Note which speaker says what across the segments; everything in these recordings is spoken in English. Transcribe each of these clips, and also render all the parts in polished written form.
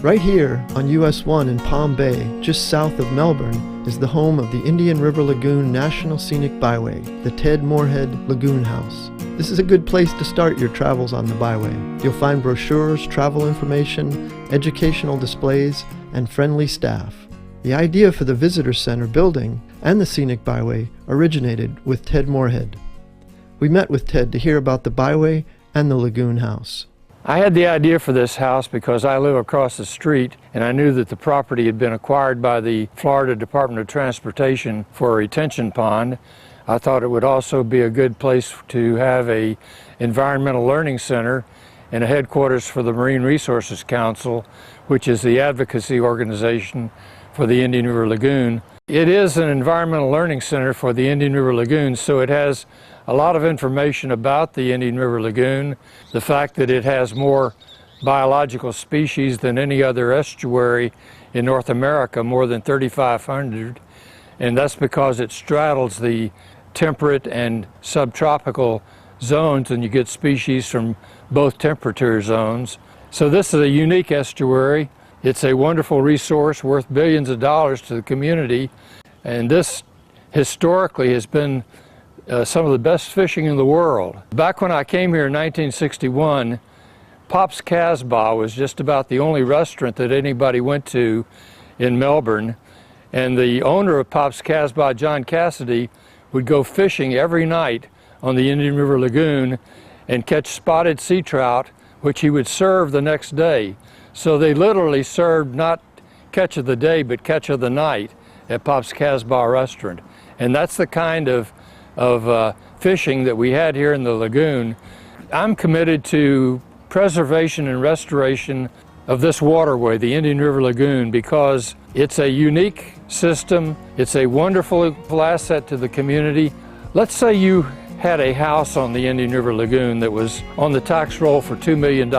Speaker 1: Right here on US 1 in Palm Bay, just south of Melbourne, is the home of the Indian River Lagoon National Scenic Byway, the Ted Moorhead Lagoon House. This is a good place to start your travels on the Byway. You'll find brochures, travel information, educational displays, and friendly staff. The idea for the Visitor Center building and the Scenic Byway originated with Ted Moorhead. We met with Ted to hear about the Byway and the Lagoon House.
Speaker 2: I had the idea for this house because I live across the street and I knew that the property had been acquired by the Florida Department of Transportation for a retention pond. I thought it would also be a good place to have an environmental learning center and a headquarters for the Marine Resources Council, which is the advocacy organization for the Indian River Lagoon. It is an environmental learning center for the Indian River Lagoon, so it has a lot of information about the Indian River Lagoon, the fact that it has more biological species than any other estuary in North America, more than 3,500, and that's because it straddles the temperate and subtropical zones, and you get species from both temperature zones. So this is a unique estuary. It's a wonderful resource worth billions of dollars to the community, and this historically has been some of the best fishing in the world. Back when I came here in 1961, Pop's Casbah was just about the only restaurant that anybody went to in Melbourne, and the owner of Pop's Casbah, John Cassidy, would go fishing every night on the Indian River Lagoon and catch spotted sea trout, which he would serve the next day. So they literally served not catch of the day, but catch of the night at Pop's Casbah restaurant. And that's the kind of fishing that we had here in the lagoon. I'm committed to preservation and restoration of this waterway, the Indian River Lagoon, because it's a unique system. It's a wonderful asset to the community. Let's say you had a house on the Indian River Lagoon that was on the tax roll for $2 million.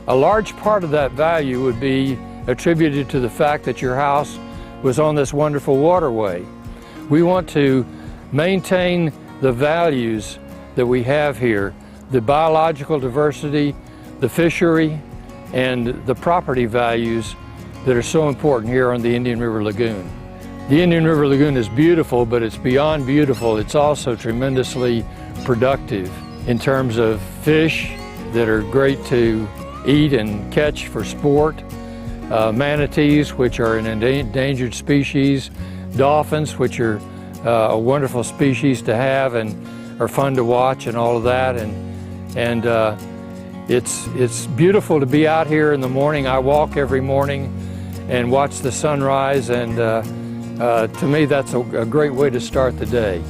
Speaker 2: A large part of that value would be attributed to the fact that your house was on this wonderful waterway. We want to maintain the values that we have here, the biological diversity, the fishery, and the property values that are so important here on the Indian River Lagoon. The Indian River Lagoon is beautiful, but it's beyond beautiful. It's also tremendously productive in terms of fish that are great to eat and catch for sport, manatees, which are an endangered species, dolphins, which are a wonderful species to have and are fun to watch and all of that. And it's beautiful to be out here in the morning. I walk every morning and watch the sunrise, and to me that's a great way to start the day.